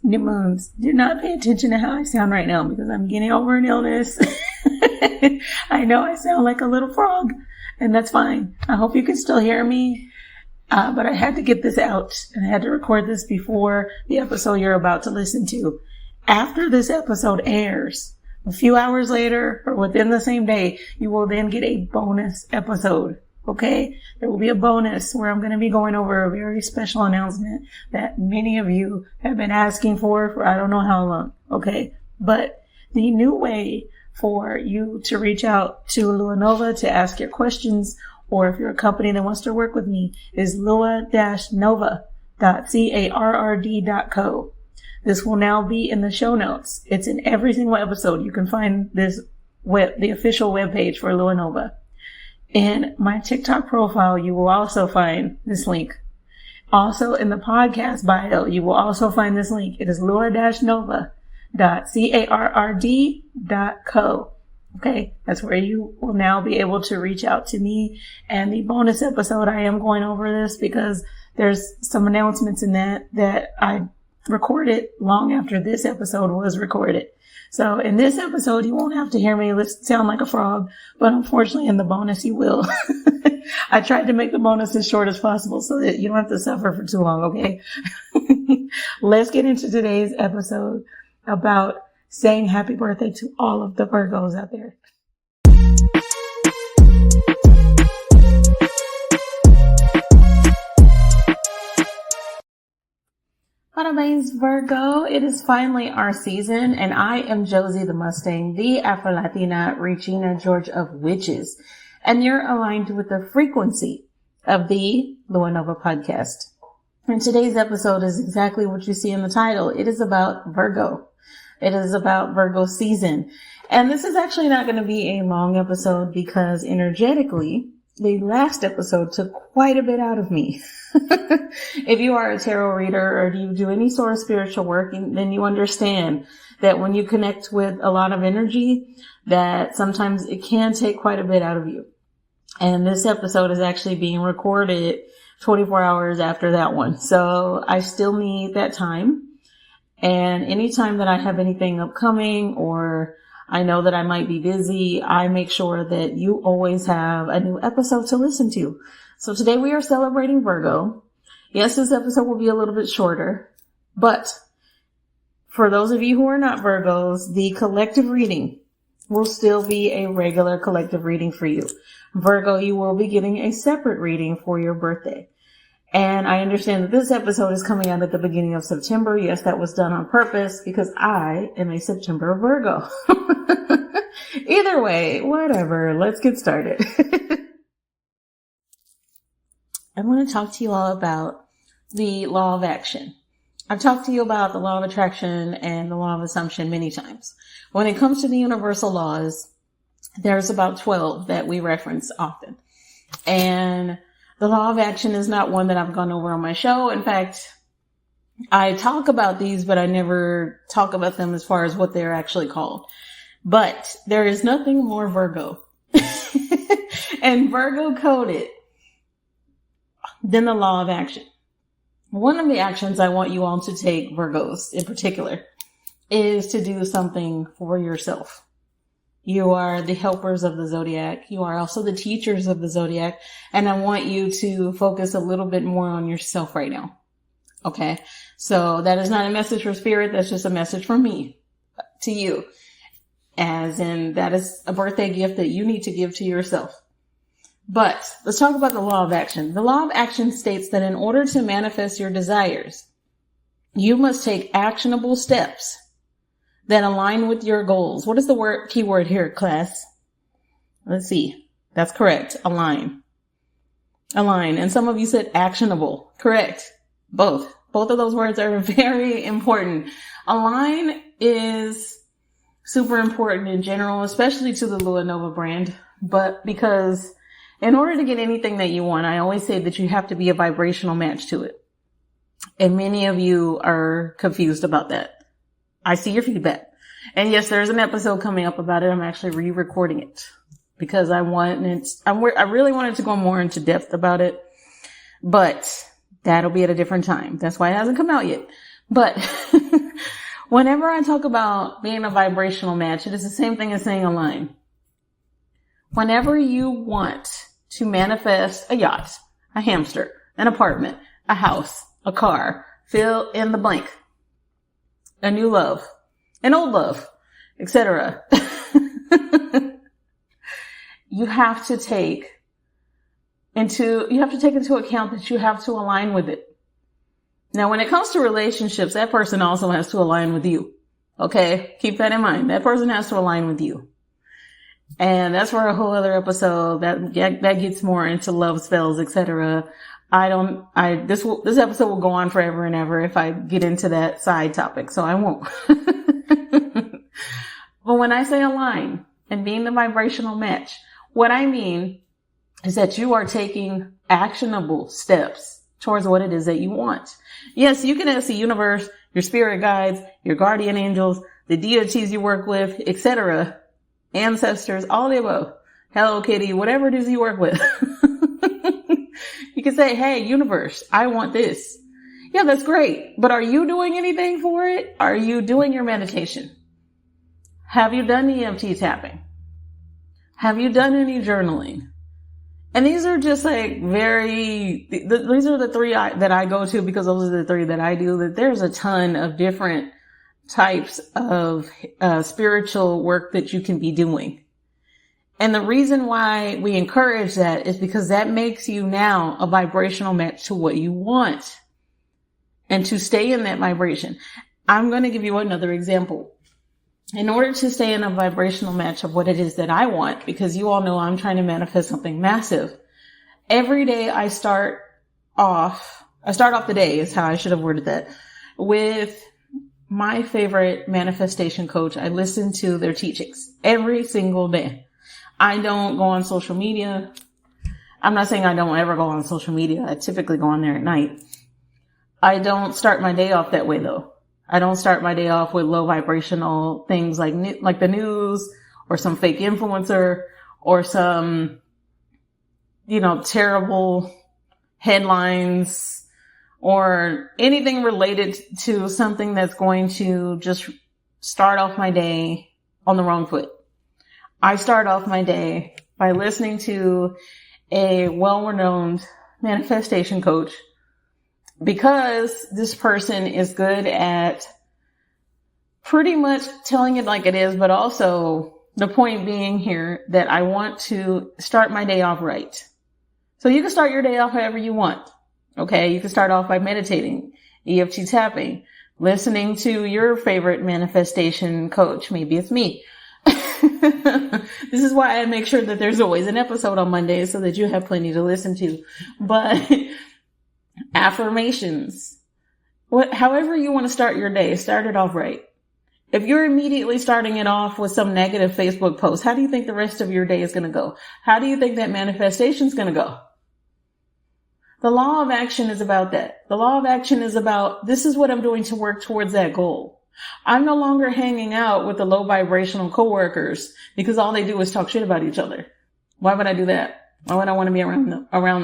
new moons, do not pay attention to how I sound right now because I'm getting over an illness. I know I sound like a little frog, and that's fine. I hope you can still hear me. But I had to get this out, and I had to record this before the episode you're about to listen to. After this episode airs, a few hours later or within the same day, you will then get a bonus episode. Okay? There will be a bonus where I'm going to be going over a very special announcement that many of you have been asking for I don't know how long. Okay? But the new way for you to reach out to Lua Nova to ask your questions, or if you're a company that wants to work with me, is lua-nova.carrd.co. This will now be in the show notes. It's in every single episode. You can find the official webpage for Lua Nova. In my TikTok profile, you will also find this link. Also in the podcast bio, you will also find this link. It is lua-nova.carrd.co. Okay, that's where you will now be able to reach out to me. And the bonus episode, I am going over this because there's some announcements in that I recorded long after this episode was recorded. So in this episode, you won't have to hear me sound like a frog, but unfortunately in the bonus, you will. I tried to make the bonus as short as possible so that you don't have to suffer for too long, okay? Let's get into today's episode about saying happy birthday to all of the Virgos out there. Parabéns Virgo, it is finally our season, and I am Josie the Mustang, the Afro-Latina Regina George of Witches, and you're aligned with the frequency of the Lua Nova podcast. And today's episode is exactly what you see in the title. It is about Virgo. It is about Virgo season. And this is actually not going to be a long episode because energetically, the last episode took quite a bit out of me. If you are a tarot reader or you do any sort of spiritual work, then you understand that when you connect with a lot of energy, that sometimes it can take quite a bit out of you. And this episode is actually being recorded 24 hours after that one. So I still need that time. And anytime that I have anything upcoming or I know that I might be busy, I make sure that you always have a new episode to listen to. So today we are celebrating Virgo. Yes, this episode will be a little bit shorter, but for those of you who are not Virgos, the collective reading will still be a regular collective reading for you. Virgo, you will be getting a separate reading for your birthday. And I understand that this episode is coming out at the beginning of September. Yes, that was done on purpose because I am a September Virgo. Either way, whatever. Let's get started. I want to talk to you all about the law of action. I've talked to you about the law of attraction and the law of assumption many times. When it comes to the universal laws, there's about 12 that we reference often. And the law of action is not one that I've gone over on my show. In fact, I talk about these, but I never talk about them as far as what they're actually called. But there is nothing more Virgo and Virgo coded than the law of action. One of the actions I want you all to take, Virgos in particular, is to do something for yourself. You are the helpers of the zodiac. You are also the teachers of the zodiac. And I want you to focus a little bit more on yourself right now. Okay. So that is not a message for spirit. That's just a message from me to you. As in, that is a birthday gift that you need to give to yourself. But let's talk about the law of action. The law of action states that in order to manifest your desires, you must take actionable steps that align with your goals. What is the keyword here, class? Let's see. That's correct. Align. And some of you said actionable. Correct. Both of those words are very important. Align is super important in general, especially to the Lua Nova brand. But because in order to get anything that you want, I always say that you have to be a vibrational match to it. And many of you are confused about that. I see your feedback. And yes, there's an episode coming up about it. I'm actually re-recording it because I really wanted to go more into depth about it, but that'll be at a different time. That's why it hasn't come out yet. But Whenever I talk about being a vibrational match, it is the same thing as saying align. Whenever you want to manifest a yacht, a hamster, an apartment, a house, a car, fill in the blank, a new love, an old love, etc. You have to take into account that you have to align with it. Now, when it comes to relationships, that person also has to align with you. Okay? Keep that in mind. That person has to align with you. And that's for a whole other episode that gets more into love spells, etc. This episode will go on forever and ever if I get into that side topic, so I won't. But when I say align and being the vibrational match, what I mean is that you are taking actionable steps towards what it is that you want. Yes, you can ask the universe, your spirit guides, your guardian angels, the deities you work with, etc., ancestors, all the above. Hello Kitty, whatever it is you work with. You can say, hey, universe, I want this. Yeah, that's great. But are you doing anything for it? Are you doing your meditation? Have you done EFT tapping? Have you done any journaling? And these are just like these are the three that I go to because those are the three that I do. That there's a ton of different types of spiritual work that you can be doing. And the reason why we encourage that is because that makes you now a vibrational match to what you want. And to stay in that vibration. I'm going to give you another example. In order to stay in a vibrational match of what it is that I want, because you all know I'm trying to manifest something massive. Every day I start off the day is how I should have worded that, with my favorite manifestation coach. I listen to their teachings every single day. I don't go on social media. I'm not saying I don't ever go on social media. I typically go on there at night. I don't start my day off that way though. I don't start my day off with low vibrational things like the news or some fake influencer or some, terrible headlines or anything related to something that's going to just start off my day on the wrong foot. I start off my day by listening to a well-renowned manifestation coach, because this person is good at pretty much telling it like it is, but also the point being here that I want to start my day off right. So you can start your day off however you want. Okay. You can start off by meditating, EFT tapping, listening to your favorite manifestation coach. Maybe it's me. This is why I make sure that there's always an episode on Monday so that you have plenty to listen to. But affirmations, however you want to start your day, start it off right. If you're immediately starting it off with some negative Facebook post, how do you think the rest of your day is going to go? How do you think that manifestation is going to go? The law of action is about that. The law of action is about, this is what I'm doing to work towards that goal. I'm no longer hanging out with the low vibrational coworkers because all they do is talk shit about each other. Why would I do that? Why would I want to be around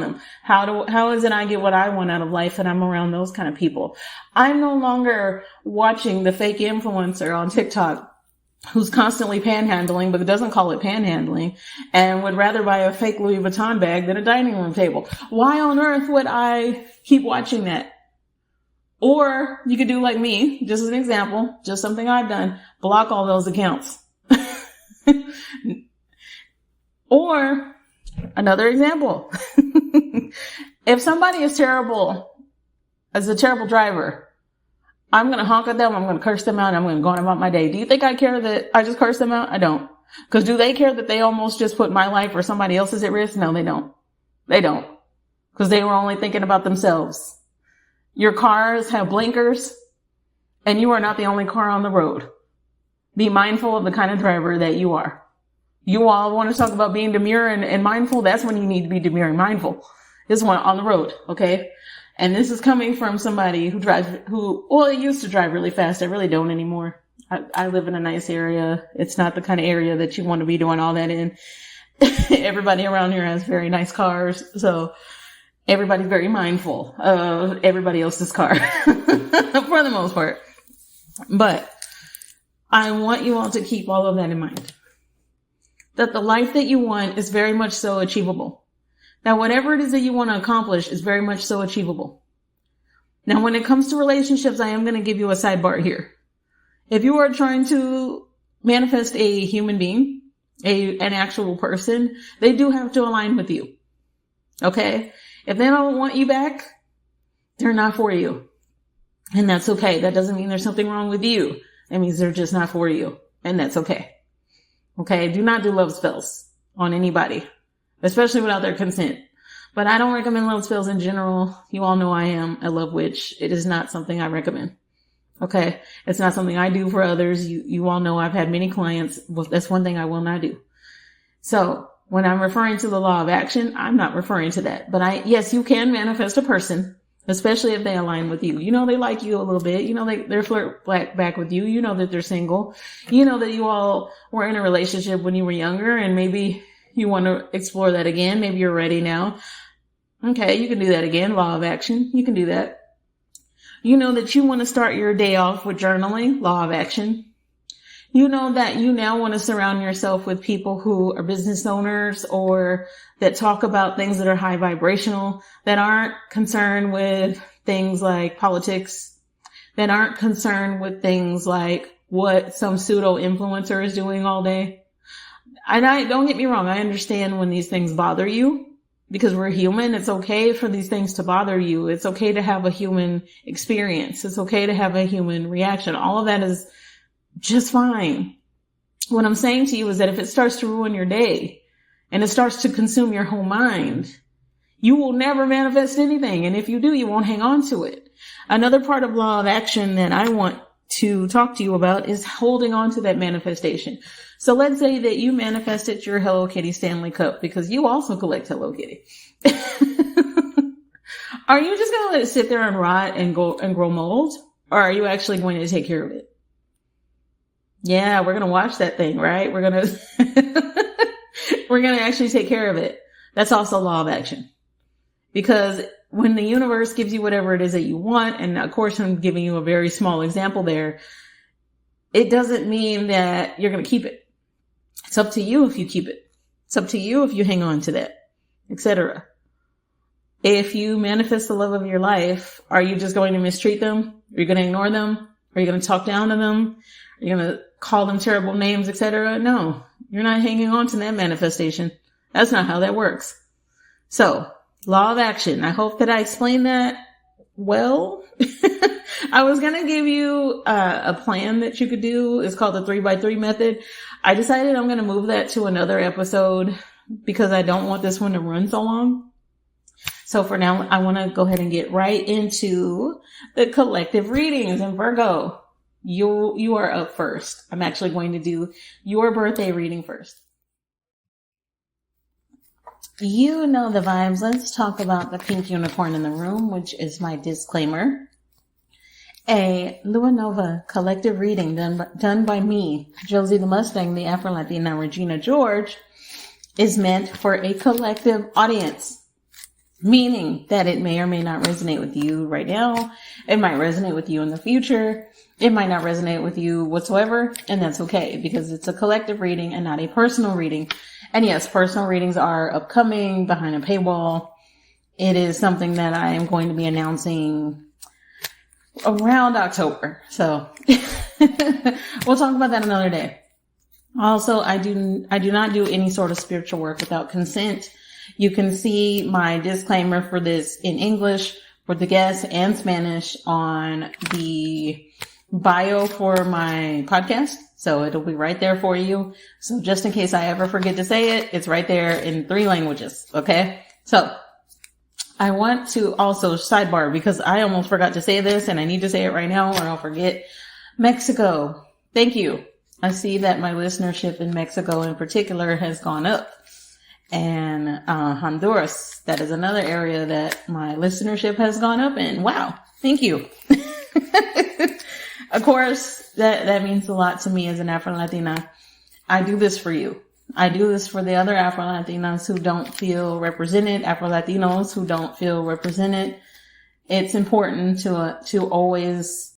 them? How is it I get what I want out of life and I'm around those kind of people? I'm no longer watching the fake influencer on TikTok who's constantly panhandling, but doesn't call it panhandling, and would rather buy a fake Louis Vuitton bag than a dining room table. Why on earth would I keep watching that? Or you could do like me, just as an example, just something I've done, block all those accounts. Or another example, if somebody is terrible, as a terrible driver, I'm going to honk at them, I'm going to curse them out, and I'm going to go on about my day. Do you think I care that I just curse them out? I don't. Because do they care that they almost just put my life or somebody else's at risk? No, they don't. They don't. Because they were only thinking about themselves. Your cars have blinkers, and you are not the only car on the road. Be mindful of the kind of driver that you are. You all want to talk about being demure and mindful? That's when you need to be demure and mindful. This one on the road, okay? And this is coming from somebody I used to drive really fast. I really don't anymore. I live in a nice area. It's not the kind of area that you want to be doing all that in. Everybody around here has very nice cars. So everybody's very mindful of everybody else's car for the most part. But I want you all to keep all of that in mind. That the life that you want is very much so achievable. Now, whatever it is that you want to accomplish is very much so achievable. Now, when it comes to relationships, I am going to give you a sidebar here. If you are trying to manifest a human being, an actual person, they do have to align with you. Okay? If they don't want you back, they're not for you. And that's okay. That doesn't mean there's something wrong with you. It means they're just not for you. And that's okay. Okay? Do not do love spells on anybody, especially without their consent. But I don't recommend love spells in general. You all know I am a love witch. It is not something I recommend. Okay? It's not something I do for others. You all know I've had many clients. Well, that's one thing I will not do. So when I'm referring to the law of action, I'm not referring to that. But yes, you can manifest a person, especially if they align with you. You know, they like you a little bit. You know, they're flirt back with you. You know that they're single. You know that you all were in a relationship when you were younger, and maybe you want to explore that again. Maybe you're ready now. Okay, you can do that again. Law of action. You can do that. You know that you want to start your day off with journaling. Law of action. You know that you now want to surround yourself with people who are business owners or that talk about things that are high vibrational, that aren't concerned with things like politics, that aren't concerned with things like what some pseudo influencer is doing all day. And don't get me wrong. I understand when these things bother you. Because we're human, it's okay for these things to bother you. It's okay to have a human experience. It's okay to have a human reaction. All of that is just fine. What I'm saying to you is that if it starts to ruin your day and it starts to consume your whole mind, you will never manifest anything. And if you do, you won't hang on to it. Another part of law of action that I want to talk to you about is holding on to that manifestation. So let's say that you manifested your Hello Kitty Stanley Cup because you also collect Hello Kitty. Are you just going to let it sit there and rot and grow mold? Or are you actually going to take care of it? Yeah, we're going to watch that thing, right? We're going to actually take care of it. That's also law of action. Because when the universe gives you whatever it is that you want, and of course I'm giving you a very small example there, it doesn't mean that you're going to keep it. It's up to you if you keep it. It's up to you if you hang on to that, etc. If you manifest the love of your life, are you just going to mistreat them? Are you going to ignore them? Are you going to talk down to them? Are you going to call them terrible names, etc.? No, you're not hanging on to that manifestation. That's not how that works. So, law of action. I hope that I explained that well. I was going to give you a plan that you could do. It's called the 3x3 method. I decided I'm going to move that to another episode because I don't want this one to run so long. So for now, I want to go ahead and get right into the collective readings. And Virgo, you are up first. I'm actually going to do your birthday reading first. You know the vibes. Let's talk about the pink unicorn in the room, which is my disclaimer. A Lua Nova collective reading done by me, Josie the Mustang, the Afro-Latina Regina George, is meant for a collective audience, meaning that it may or may not resonate with you right now. It might resonate with you in the future. It might not resonate with you whatsoever, and that's okay because it's a collective reading and not a personal reading. And yes, personal readings are upcoming behind a paywall. It is something that I am going to be announcing around October. So we'll talk about that another day. Also, I do not do any sort of spiritual work without consent. You can see my disclaimer for this in English, Portuguese, and Spanish on the bio for my podcast. So it'll be right there for you. So just in case I ever forget to say it, it's right there in 3 languages. Okay. So I want to also sidebar because I almost forgot to say this and I need to say it right now or I'll forget. Mexico. Thank you. I see that my listenership in Mexico in particular has gone up. And Honduras, that is another area that my listenership has gone up in. Wow. Thank you. Of course, that means a lot to me as an Afro-Latina. I do this for you. I do this for the other Afro-Latinas who don't feel represented, Afro-Latinos who don't feel represented. It's important to always